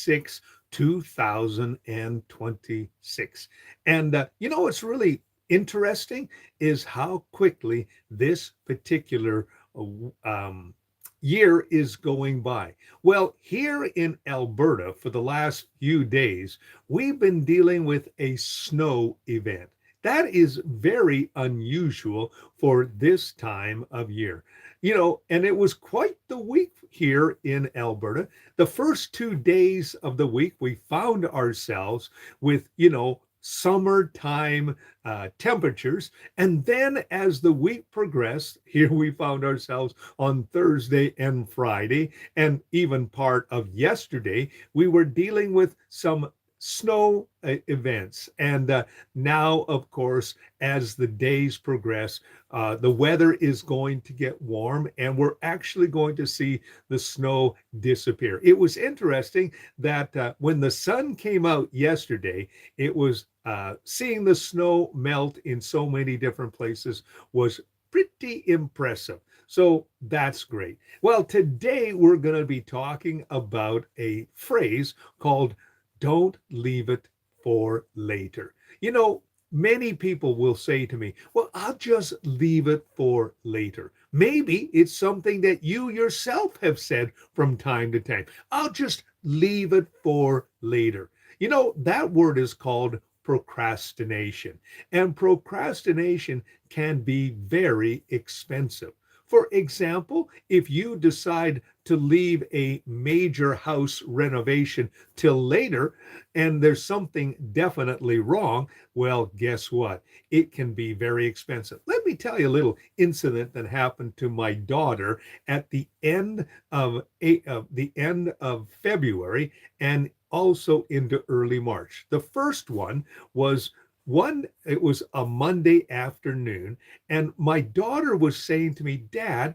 26, 2026. And what's really interesting is how quickly this particular um, year is going by. Well, here in Alberta, for the last few days, we've been dealing with a snow event. That is very unusual for this time of year. And it was quite the week here in Alberta. The first 2 days of the week, we found ourselves with, summertime temperatures. And then as the week progressed, here we found ourselves on Thursday and Friday, and even part of yesterday, we were dealing with some snow events. And now, of course, as the days progress, the weather is going to get warm and we're actually going to see the snow disappear. It was interesting that when the sun came out yesterday, it was seeing the snow melt in so many different places was pretty impressive. So that's great. Well, today we're going to be talking about a phrase called don't leave it for later. Many people will say to me, well, I'll just leave it for later. Maybe it's something that you yourself have said from time to time. I'll just leave it for later. That word is called procrastination, and procrastination can be very expensive. For example, if you decide to leave a major house renovation till later and there's something definitely wrong, well, guess what? It can be very expensive. Let me tell you a little incident that happened to my daughter at the end of February and also into early March. The first one was it was a Monday afternoon, and my daughter was saying to me, Dad,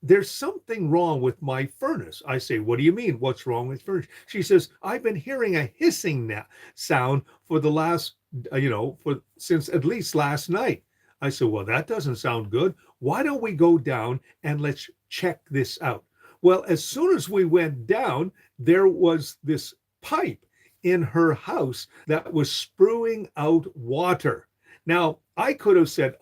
there's something wrong with my furnace. I say, what do you mean? What's wrong with furnace? She says, I've been hearing a hissing sound for the last, since at least last night. I said, well, that doesn't sound good. Why don't we go down and let's check this out? Well, as soon as we went down, there was this pipe in her house that was spewing out water. Now, I could have said,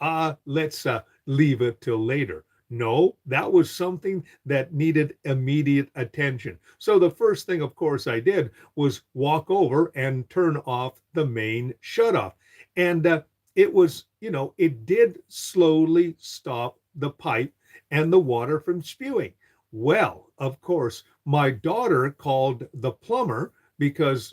let's leave it till later. No, that was something that needed immediate attention. So the first thing, of course, I did was walk over and turn off the main shutoff. And it did slowly stop the pipe and the water from spewing. Well, of course, my daughter called the plumber because,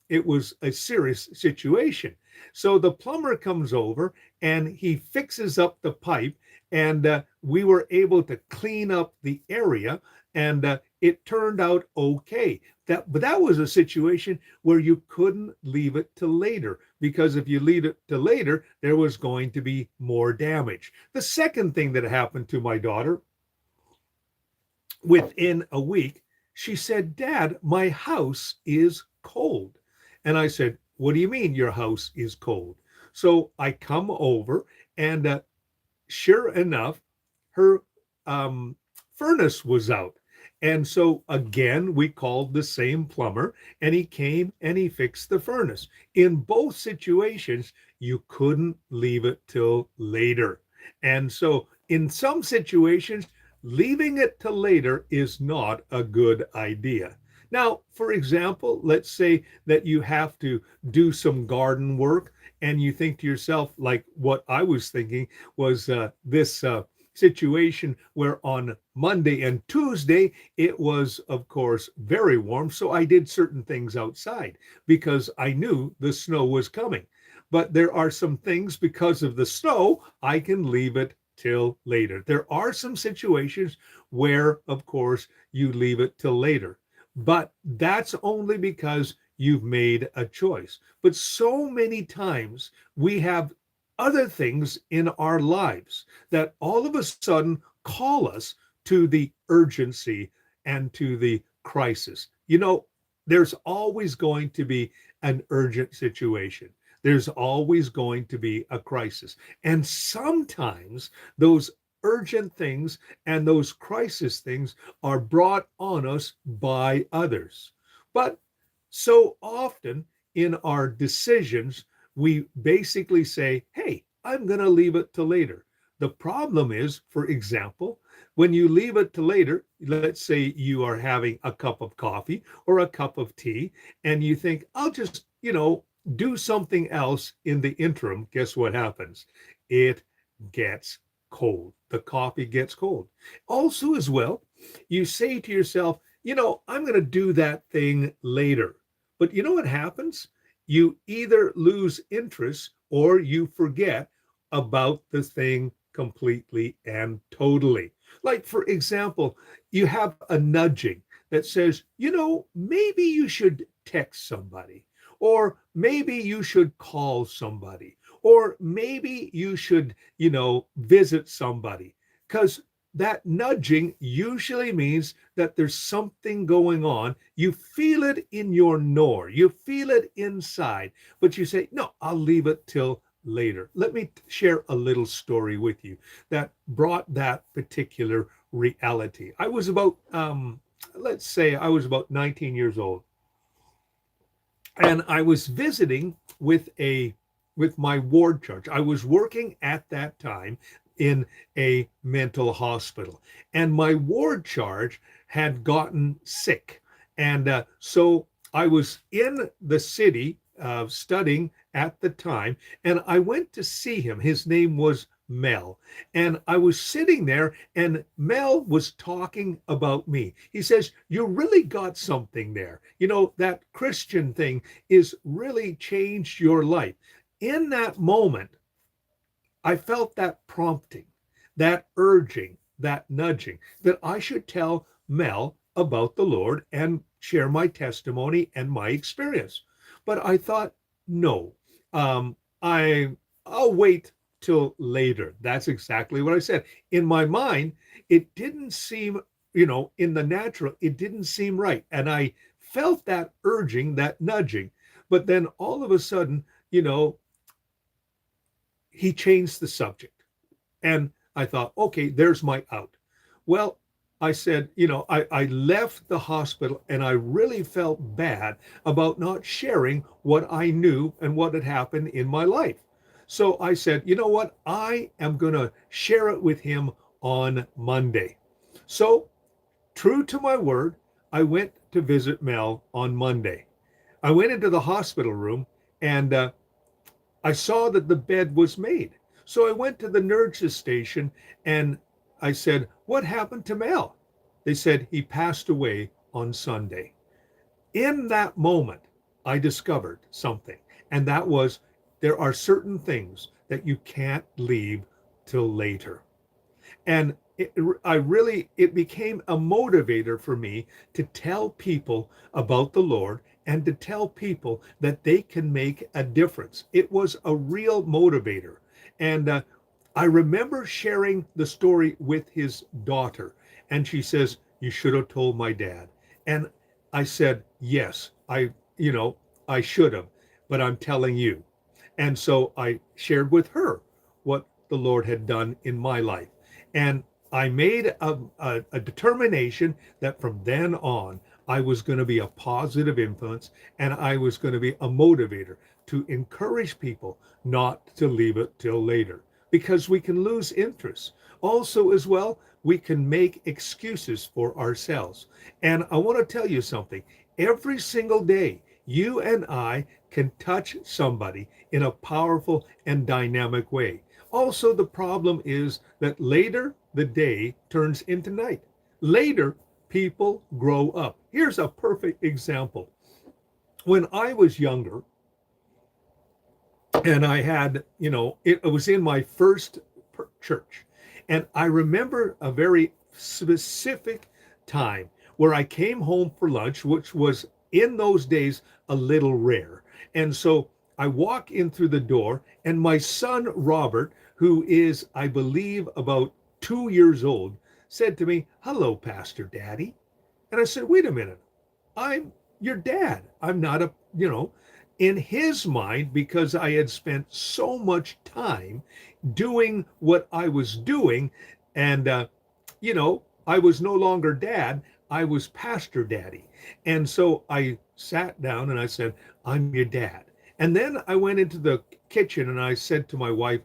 it was a serious situation. So the plumber comes over and he fixes up the pipe, and we were able to clean up the area, and it turned out okay. But that was a situation where you couldn't leave it to later, because if you leave it to later, there was going to be more damage. The second thing that happened to my daughter, within a week, she said, Dad, my house is cold. And I said, what do you mean your house is cold? So I come over, and sure enough, her furnace was out. And so again, we called the same plumber, and he came and he fixed the furnace. In both situations, you couldn't leave it till later. And so in some situations, leaving it till later is not a good idea. Now, for example, let's say that you have to do some garden work and you think to yourself, like what I was thinking was this situation where on Monday and Tuesday, it was, of course, very warm. So I did certain things outside because I knew the snow was coming. But there are some things, because of the snow, I can leave it till later. There are some situations where, of course, you leave it till later, but that's only because you've made a choice. But so many times we have other things in our lives that all of a sudden call us to the urgency and to the crisis. There's always going to be an urgent situation. There's always going to be a crisis. And sometimes those urgent things and those crisis things are brought on us by others. But so often in our decisions, we basically say, hey, I'm going to leave it to later. The problem is, for example, when you leave it to later, let's say you are having a cup of coffee or a cup of tea, and you think, I'll just, do something else in the interim. Guess what happens? It gets cold. The coffee gets cold. Also, as well, you say to yourself, I'm going to do that thing later. But you know what happens? You either lose interest or you forget about the thing completely and totally. Like, for example, you have a nudging that says, maybe you should text somebody, or maybe you should call somebody, or maybe you should, visit somebody. Because that nudging usually means that there's something going on. You feel it in your knower, you feel it inside, but you say, no, I'll leave it till later. Let me share a little story with you that brought that particular reality. I was about, let's say I was about 19 years old, and I was visiting with my ward charge. I was working at that time in a mental hospital, and my ward charge had gotten sick. And so I was in the city studying at the time, and I went to see him. His name was Mel. And I was sitting there, and Mel was talking about me. He says, you really got something there. That Christian thing is really changed your life. In that moment, I felt that prompting, that urging, that nudging that I should tell Mel about the Lord and share my testimony and my experience. But I thought, no, um, I'll wait till later. That's exactly what I said. In my mind, it didn't seem, in the natural, it didn't seem right. And I felt that urging, that nudging. But then all of a sudden, he changed the subject. And I thought, okay, there's my out. Well, I said, I left the hospital and I really felt bad about not sharing what I knew and what had happened in my life. So I said, you know what? I am going to share it with him on Monday. So, true to my word, I went to visit Mel on Monday. I went into the hospital room, and I saw that the bed was made. So I went to the nurse's station and I said, what happened to Mel? They said he passed away on Sunday. In that moment, I discovered something, and that was there are certain things that you can't leave till later. And it became a motivator for me to tell people about the Lord and to tell people that they can make a difference. It was a real motivator. And I remember sharing the story with his daughter, and she says, you should have told my dad. And I said, yes, I should have, but I'm telling you. And so I shared with her what the Lord had done in my life. And I made a determination that from then on, I was going to be a positive influence and I was going to be a motivator to encourage people not to leave it till later, because we can lose interest. Also, as well, we can make excuses for ourselves. And I want to tell you something. Every single day, you and I can touch somebody in a powerful and dynamic way. Also, the problem is that later the day turns into night. Later, people grow up. Here's a perfect example. When I was younger, and I had, it was in my first church. And I remember a very specific time where I came home for lunch, which was in those days a little rare. And so I walk in through the door, and my son, Robert, who is, I believe, about 2 years old, said to me, hello, Pastor Daddy. And I said, wait a minute, I'm your dad. I'm not in his mind, because I had spent so much time doing what I was doing. And, I was no longer dad, I was Pastor Daddy. And so I sat down and I said, I'm your dad. And then I went into the kitchen and I said to my wife,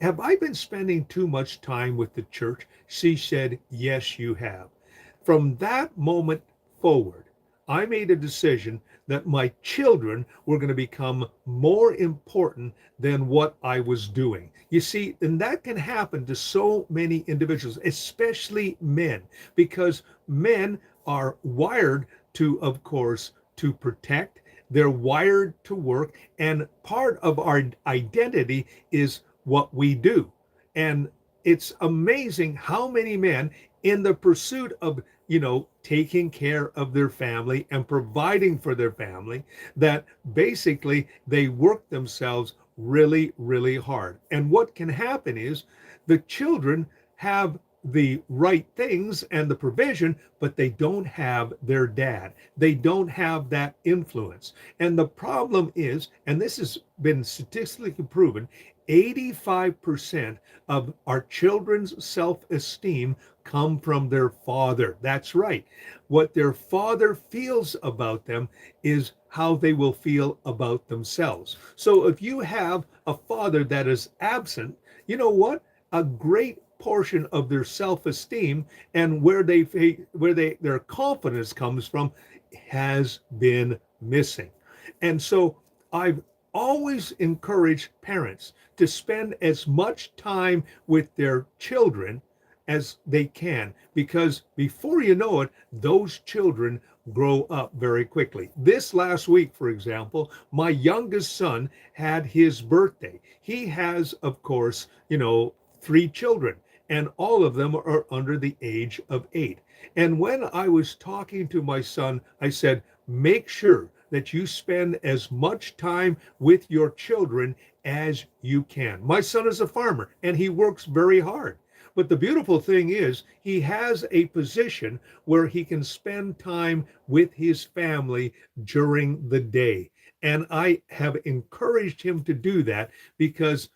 have I been spending too much time with the church? She said, yes, you have. From that moment forward, I made a decision that my children were going to become more important than what I was doing. You see, and that can happen to so many individuals, especially men, because men are wired to, of course, to protect. They're wired to work, and part of our identity is what we do. And it's amazing how many men, in the pursuit of, taking care of their family and providing for their family, that basically they work themselves really, really hard. And what can happen is the children have the right things and the provision, but they don't have their dad. They don't have that influence. And the problem is, and this has been statistically proven, 85% of our children's self-esteem come from their father. That's right. What their father feels about them is how they will feel about themselves. So if you have a father that is absent, you know what? A great portion of their self-esteem and where their confidence comes from has been missing. And so I've always encouraged parents to spend as much time with their children as they can, because before you know it, those children grow up very quickly. This last week, for example, my youngest son had his birthday. He has, of course, 3 children, and all of them are under the age of 8. And when I was talking to my son, I said, make sure that you spend as much time with your children as you can. My son is a farmer and he works very hard. But the beautiful thing is, he has a position where he can spend time with his family during the day. And I have encouraged him to do that because,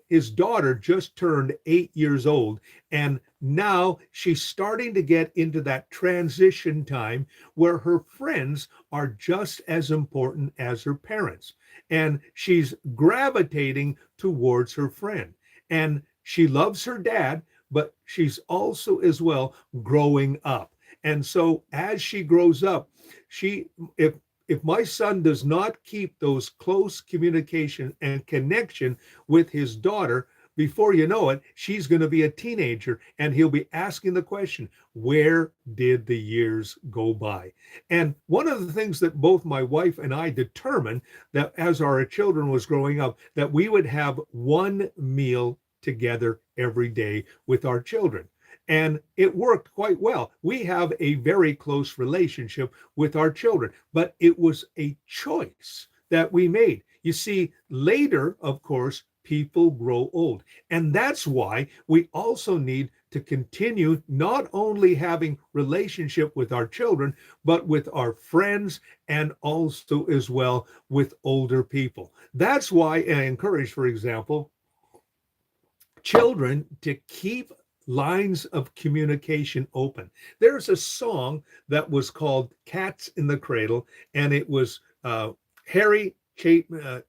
his daughter just turned 8 years old. And now she's starting to get into that transition time where her friends are just as important as her parents. And she's gravitating towards her friend. And she loves her dad, but she's also as well growing up. And so as she grows up, she if my son does not keep those close communication and connection with his daughter, before you know it, she's going to be a teenager and he'll be asking the question, where did the years go by? And one of the things that both my wife and I determined, that as our children was growing up, that we would have one meal together every day with our children. And it worked quite well. We have a very close relationship with our children, but it was a choice that we made. You see, later, of course, people grow old. And that's why we also need to continue not only having relationship with our children, but with our friends and also as well with older people. That's why I encourage, for example, children to keep lines of communication open. There's a song that was called Cats in the Cradle, and it was Harry Chapin,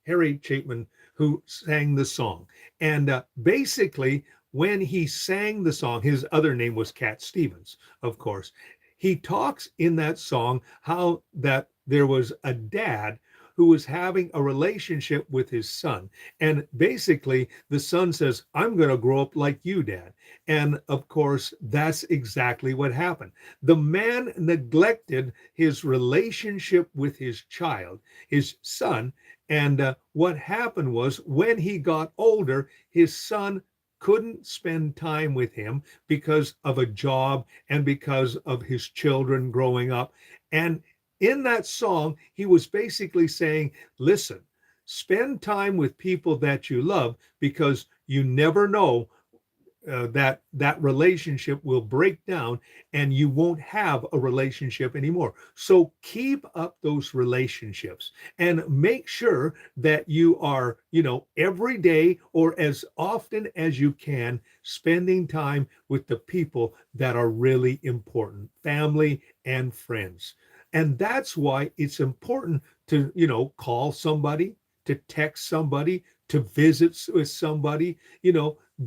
Harry Chapin, who sang the song. And basically, when he sang the song, his other name was Cat Stevens, of course. He talks in that song how that there was a dad who was having a relationship with his son. And basically, the son says, I'm going to grow up like you, Dad. And of course, that's exactly what happened. The man neglected his relationship with his child, his son. And what happened was, when he got older, his son couldn't spend time with him because of a job and because of his children growing up. And in that song, he was basically saying, listen, spend time with people that you love, because you never know that relationship will break down and you won't have a relationship anymore. So keep up those relationships and make sure that you are, every day or as often as you can, spending time with the people that are really important, family and friends. And that's why it's important to, call somebody, to text somebody, to visit with somebody,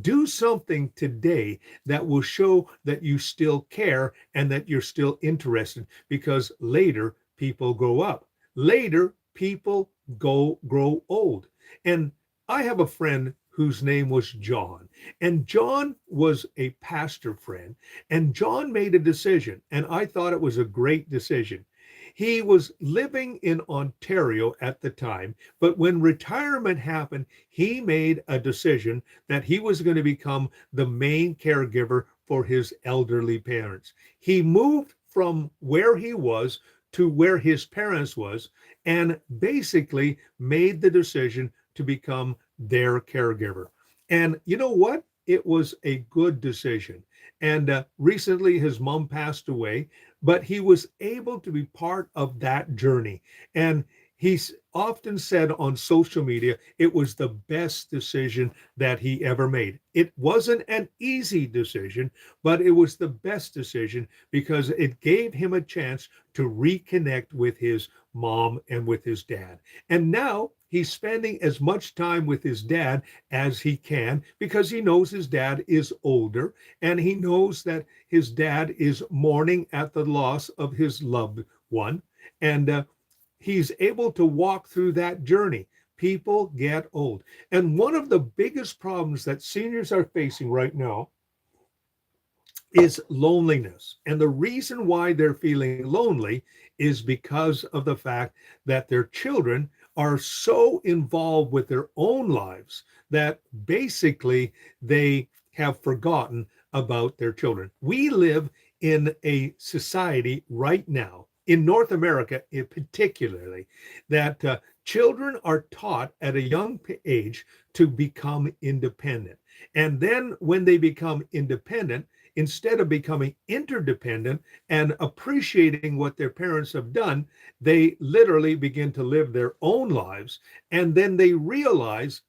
do something today that will show that you still care and that you're still interested, because later people grow up. Later people grow old. And I have a friend whose name was John, and John was a pastor friend, and John made a decision, and I thought it was a great decision. He was living in Ontario at the time, but when retirement happened, he made a decision that he was going to become the main caregiver for his elderly parents. He moved from where he was to where his parents was, and basically made the decision to become their caregiver. And you know what? It was a good decision. And recently his mom passed away, but he was able to be part of that journey. And he's often said on social media, it was the best decision that he ever made. It wasn't an easy decision, but it was the best decision because it gave him a chance to reconnect with his mom and with his dad. And now he's spending as much time with his dad as he can because he knows his dad is older, and he knows that his dad is mourning at the loss of his loved one. And he's able to walk through that journey. People get old. And one of the biggest problems that seniors are facing right now is loneliness. And the reason why they're feeling lonely is because of the fact that their children are so involved with their own lives that basically they have forgotten about their children. We live in a society right now, in North America particularly, that children are taught at a young age to become independent. And then when they become independent, instead of becoming interdependent and appreciating what their parents have done, they literally begin to live their own lives. And then they realize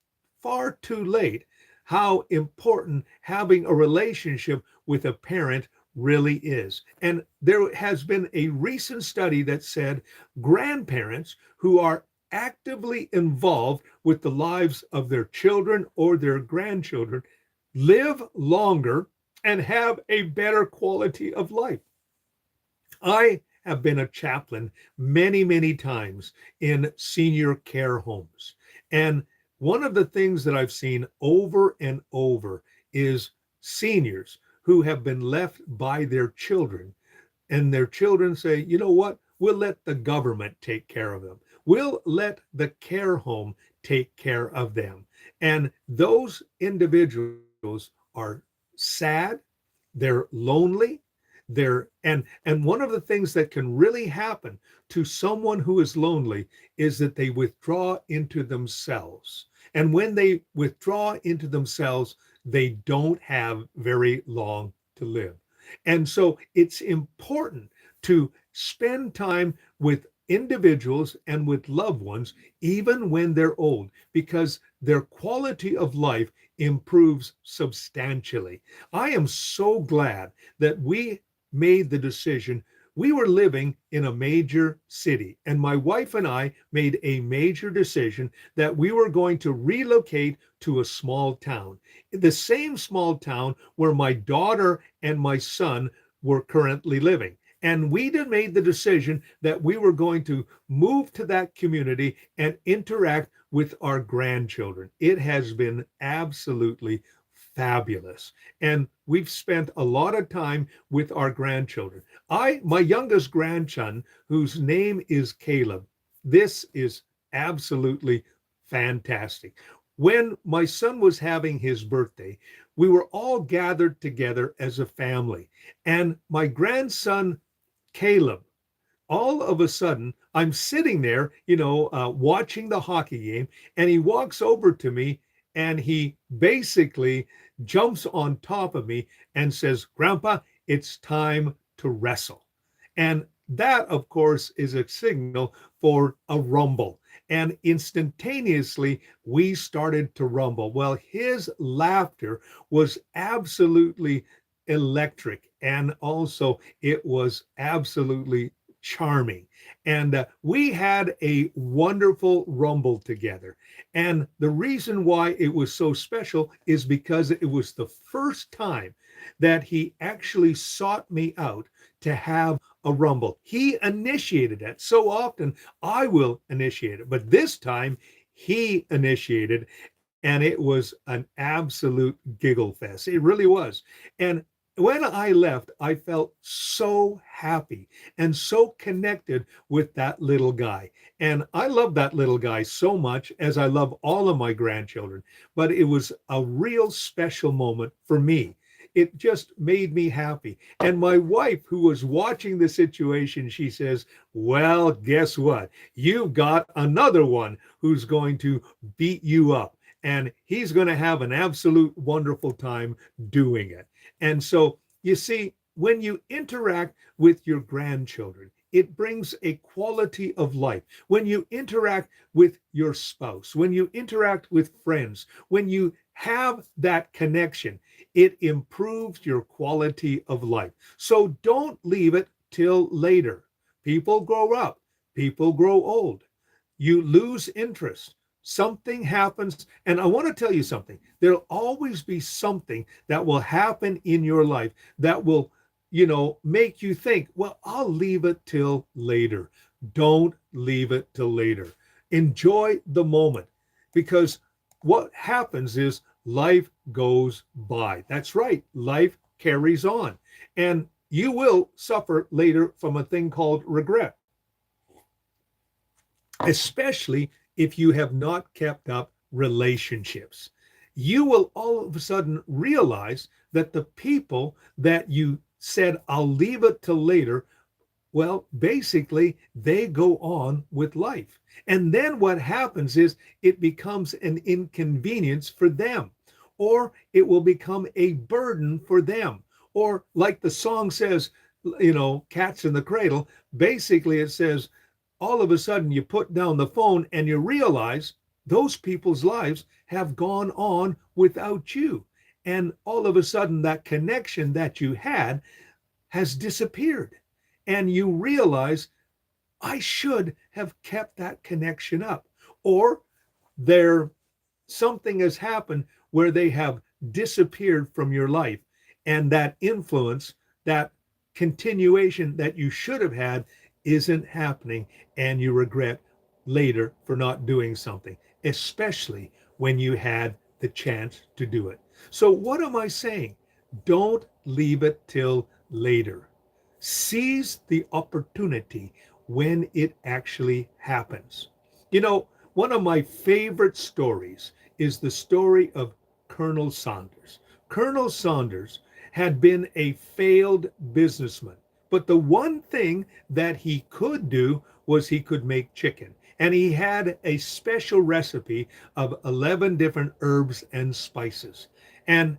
far too late how important having a relationship with a parent really is. And there has been a recent study that said grandparents who are actively involved with the lives of their children or their grandchildren live longer and have a better quality of life. I have been a chaplain many, many times in senior care homes. And one of the things that I've seen over and over is seniors who have been left by their children, and their children say, you know what, we'll let the government take care of them. We'll let the care home take care of them. And those individuals are sad, they're lonely, and one of the things that can really happen to someone who is lonely is that they withdraw into themselves. And when they withdraw into themselves, they don't have very long to live. And so it's important to spend time with individuals and with loved ones, even when they're old, because their quality of life improves substantially. I am so glad that we made the decision. We were living in a major city, and my wife and I made a major decision that we were going to relocate to a small town, the same small town where my daughter and my son were currently living. And we made the decision that we were going to move to that community and interact with our grandchildren. It has been absolutely fabulous. And we've spent a lot of time with our grandchildren. My youngest grandson, whose name is Caleb, this is absolutely fantastic. When my son was having his birthday, we were all gathered together as a family. And my grandson, Caleb, all of a sudden, I'm sitting there, watching the hockey game, and he walks over to me and he basically jumps on top of me and says, Grandpa, it's time to wrestle. And that, of course, is a signal for a rumble. And instantaneously, we started to rumble. Well, his laughter was absolutely electric. And also, it was absolutely charming. And we had a wonderful rumble together. And the reason why it was so special is because it was the first time that he actually sought me out to have a rumble. He initiated it. So often I will initiate it, but this time he initiated, and it was an absolute giggle fest. It really was. And when I left, I felt so happy and so connected with that little guy. And I love that little guy so much, as I love all of my grandchildren. But it was a real special moment for me. It just made me happy. And my wife, who was watching the situation, she says, well, guess what? You've got another one who's going to beat you up. And he's going to have an absolute wonderful time doing it. And so, you see, when you interact with your grandchildren, it brings a quality of life. When you interact with your spouse, when you interact with friends, when you have that connection, it improves your quality of life. So don't leave it till later. People grow up, people grow old, you lose interest. Something happens. And I want to tell you something. There'll always be something that will happen in your life that will, make you think, well, I'll leave it till later. Don't leave it till later. Enjoy the moment, because what happens is life goes by. That's right. Life carries on. And you will suffer later from a thing called regret, especially if you have not kept up relationships. You will all of a sudden realize that the people that you said, I'll leave it till later, well, basically, they go on with life. And then what happens is it becomes an inconvenience for them, or it will become a burden for them. Or, like the song says, Cats in the Cradle, basically it says, all of a sudden you put down the phone and you realize those people's lives have gone on without you. And all of a sudden that connection that you had has disappeared. And you realize, I should have kept that connection up. Or something has happened where they have disappeared from your life. And that influence, that continuation that you should have had, isn't happening, and you regret later for not doing something, especially when you had the chance to do it. So what am I saying? Don't leave it till later. Seize the opportunity when it actually happens. One of my favorite stories is the story of Colonel Sanders. Colonel Sanders had been a failed businessman. But the one thing that he could do was he could make chicken. And he had a special recipe of 11 different herbs and spices. And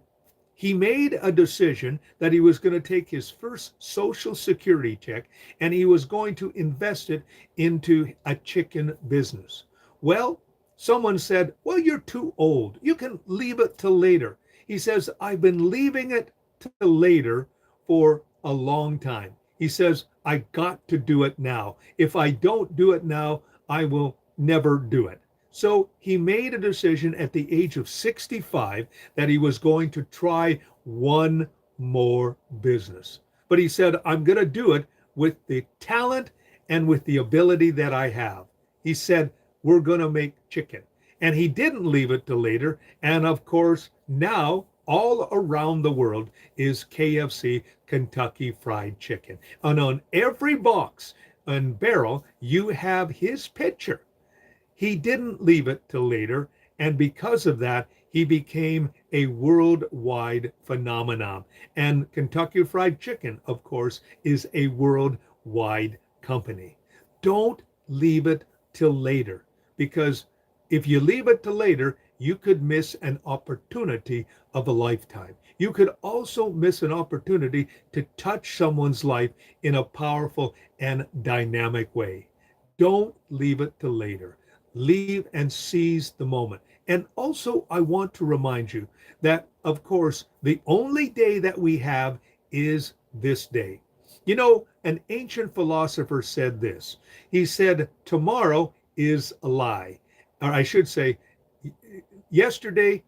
he made a decision that he was going to take his first Social Security check and he was going to invest it into a chicken business. Well, someone said, well, you're too old. You can leave it till later. He says, I've been leaving it till later for a long time. He says, I got to do it now. If I don't do it now, I will never do it. So he made a decision at the age of 65 that he was going to try one more business. But he said, I'm going to do it with the talent and with the ability that I have. He said, we're going to make chicken. And he didn't leave it till later. And of course, now all around the world is KFC, Kentucky Fried Chicken. And on every box and barrel, you have his picture. He didn't leave it till later, and because of that, he became a worldwide phenomenon. And Kentucky Fried Chicken, of course, is a worldwide company. Don't leave it till later, because if you leave it till later, you could miss an opportunity of a lifetime. You could also miss an opportunity to touch someone's life in a powerful and dynamic way. Don't leave it till later. Leave and seize the moment. And also, I want to remind you that, of course, the only day that we have is this day. an ancient philosopher said this. He said, tomorrow is a lie. Or I should say, yesterday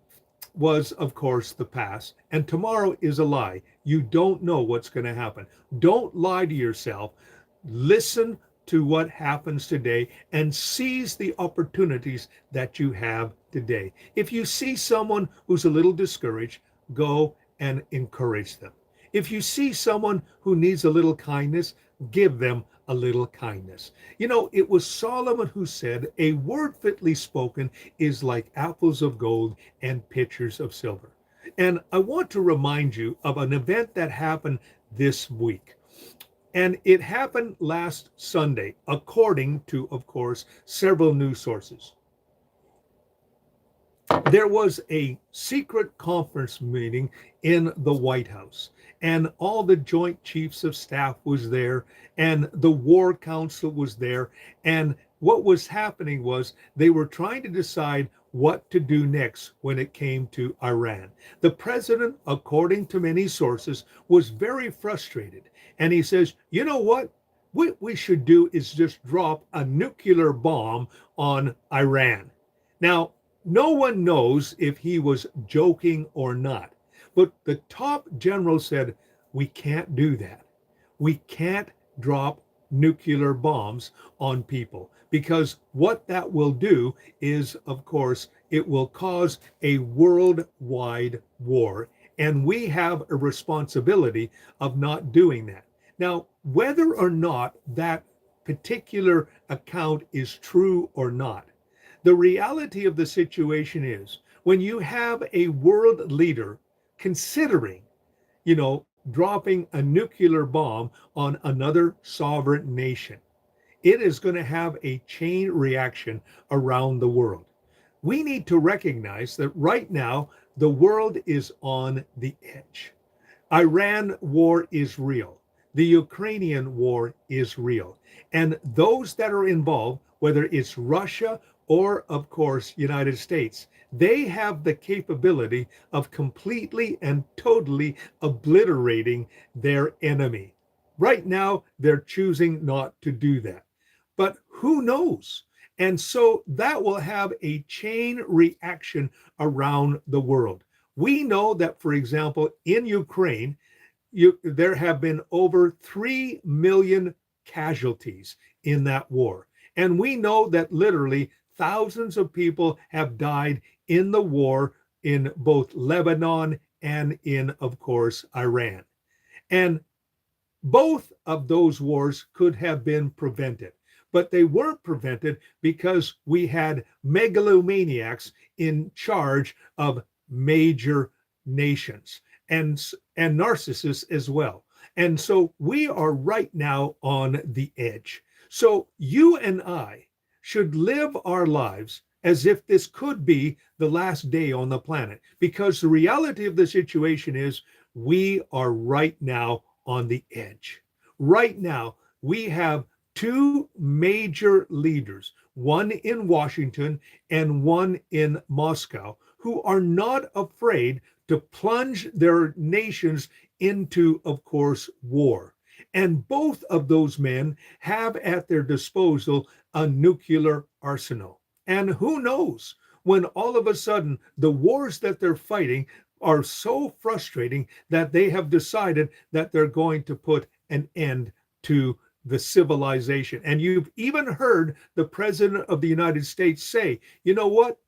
was, of course, the past, and tomorrow is a lie. You don't know what's going to happen. Don't lie to yourself. Listen to what happens today and seize the opportunities that you have today. If you see someone who's a little discouraged, go and encourage them. If you see someone who needs a little kindness, give them a little kindness. You know, it was Solomon who said, a word fitly spoken is like apples of gold and pitchers of silver. And I want to remind you of an event that happened this week. And it happened last Sunday, according to, of course, several news sources. There was a secret conference meeting in the White House, and all the Joint Chiefs of Staff was there, and the War Council was there. And what was happening was they were trying to decide what to do next when it came to Iran. The president, according to many sources, was very frustrated. And he says, you know what? What we should do is just drop a nuclear bomb on Iran. Now, no one knows if he was joking or not, but the top general said, we can't do that. We can't drop nuclear bombs on people, because what that will do is, of course, it will cause a worldwide war. And we have a responsibility of not doing that. Now, whether or not that particular account is true or not, the reality of the situation is when you have a world leader considering, dropping a nuclear bomb on another sovereign nation, it is going to have a chain reaction around the world. We need to recognize that right now, the world is on the edge. Iran war is real. The Ukrainian war is real. And those that are involved, whether it's Russia or, of course, United States, they have the capability of completely and totally obliterating their enemy. Right now, they're choosing not to do that. But who knows? And so that will have a chain reaction around the world. We know that, for example, in Ukraine, there have been over 3 million casualties in that war. And we know that literally thousands of people have died in the war in both Lebanon and in, of course, Iran. And both of those wars could have been prevented, but they weren't prevented because we had megalomaniacs in charge of major nations and narcissists as well. And so we are right now on the edge. So you and I should live our lives as if this could be the last day on the planet, because the reality of the situation is we are right now on the edge. Right now, we have two major leaders, one in Washington and one in Moscow, who are not afraid to plunge their nations into, of course, war. And both of those men have at their disposal a nuclear arsenal. And who knows when all of a sudden the wars that they're fighting are so frustrating that they have decided that they're going to put an end to the civilization. And you've even heard the president of the United States say, you know what?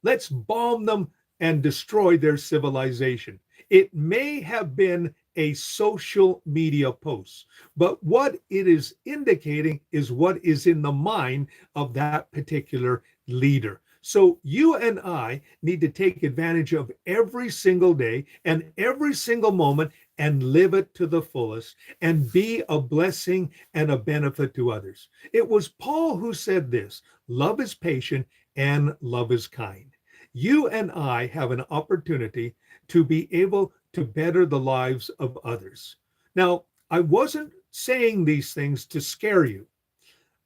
Let's bomb them and destroy their civilization. It may have been a social media post, but what it is indicating is what is in the mind of that particular leader. So you and I need to take advantage of every single day and every single moment and live it to the fullest and be a blessing and a benefit to others. It was Paul who said this: love is patient and love is kind. You and I have an opportunity to be able to better the lives of others. Now, I wasn't saying these things to scare you,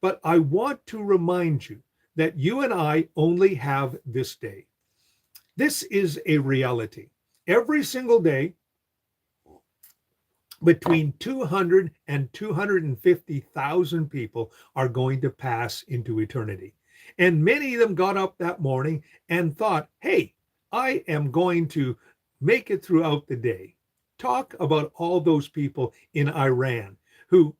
but I want to remind you that you and I only have this day. This is a reality. Every single day, between 200 and 250,000 people are going to pass into eternity. And many of them got up that morning and thought, hey, I am going to make it throughout the day. Talk about all those people in Iran who,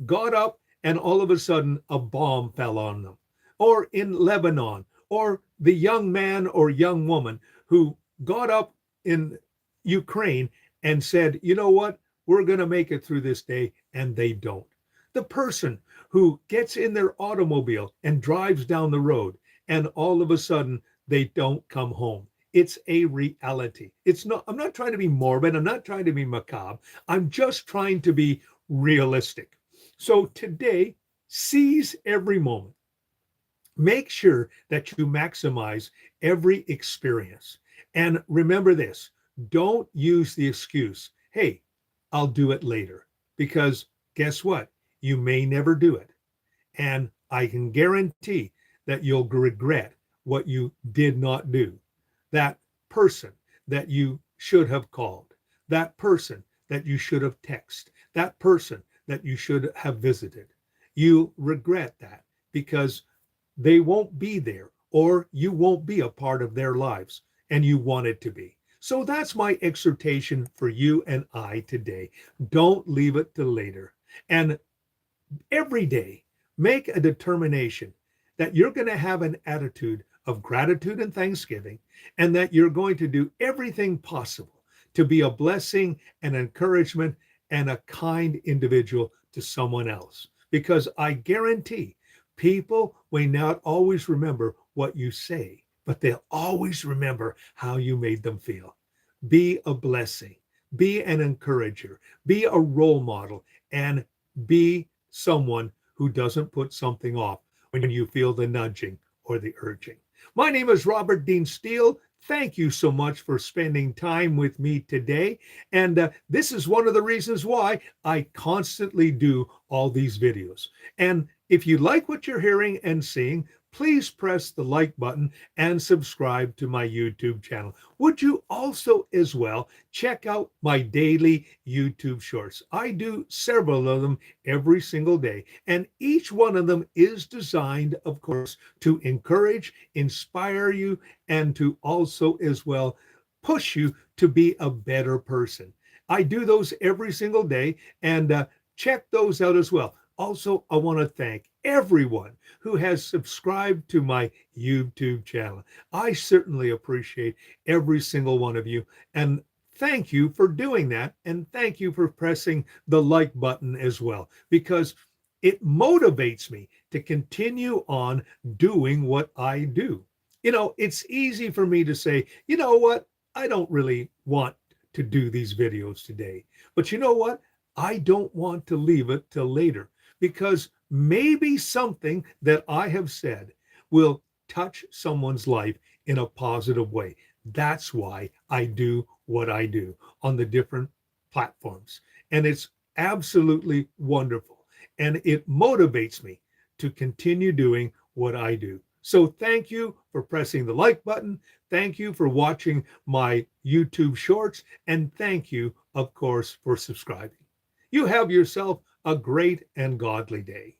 got up and all of a sudden a bomb fell on them. Or in Lebanon, or the young man or young woman who got up in Ukraine and said, you know what? We're going to make it through this day, and they don't. The person who gets in their automobile and drives down the road, and all of a sudden they don't come home. It's a reality. It's not, I'm not trying to be morbid. I'm not trying to be macabre. I'm just trying to be realistic. So today, seize every moment. Make sure that you maximize every experience. And remember this, don't use the excuse, hey, I'll do it later. Because guess what? You may never do it. And I can guarantee that you'll regret what you did not do. That person that you should have called, that person that you should have texted, that person that you should have visited. You regret that because they won't be there or you won't be a part of their lives and you want it to be. So that's my exhortation for you and I today. Don't leave it to later. And every day, make a determination that you're going to have an attitude of gratitude and thanksgiving, and that you're going to do everything possible to be a blessing and encouragement and a kind individual to someone else. Because I guarantee people may not always remember what you say, but they'll always remember how you made them feel. Be a blessing, be an encourager, be a role model, and be someone who doesn't put something off when you feel the nudging or the urging. My name is Robert Dean Steele. Thank you so much for spending time with me today. And this is one of the reasons why I constantly do all these videos. And if you like what you're hearing and seeing, please press the like button and subscribe to my YouTube channel. Would you also as well check out my daily YouTube shorts? I do several of them every single day, and each one of them is designed, of course, to encourage, inspire you, and to also as well push you to be a better person. I do those every single day, and check those out as well. Also, I want to thank everyone who has subscribed to my YouTube channel. I certainly appreciate every single one of you. And thank you for doing that. And thank you for pressing the like button as well, because it motivates me to continue on doing what I do. It's easy for me to say, you know what? I don't really want to do these videos today. But you know what? I don't want to leave it till later, because maybe something that I have said will touch someone's life in a positive way. That's why I do what I do on the different platforms. And it's absolutely wonderful. And it motivates me to continue doing what I do. So thank you for pressing the like button. Thank you for watching my YouTube shorts. And thank you, of course, for subscribing. You have yourself a great and godly day.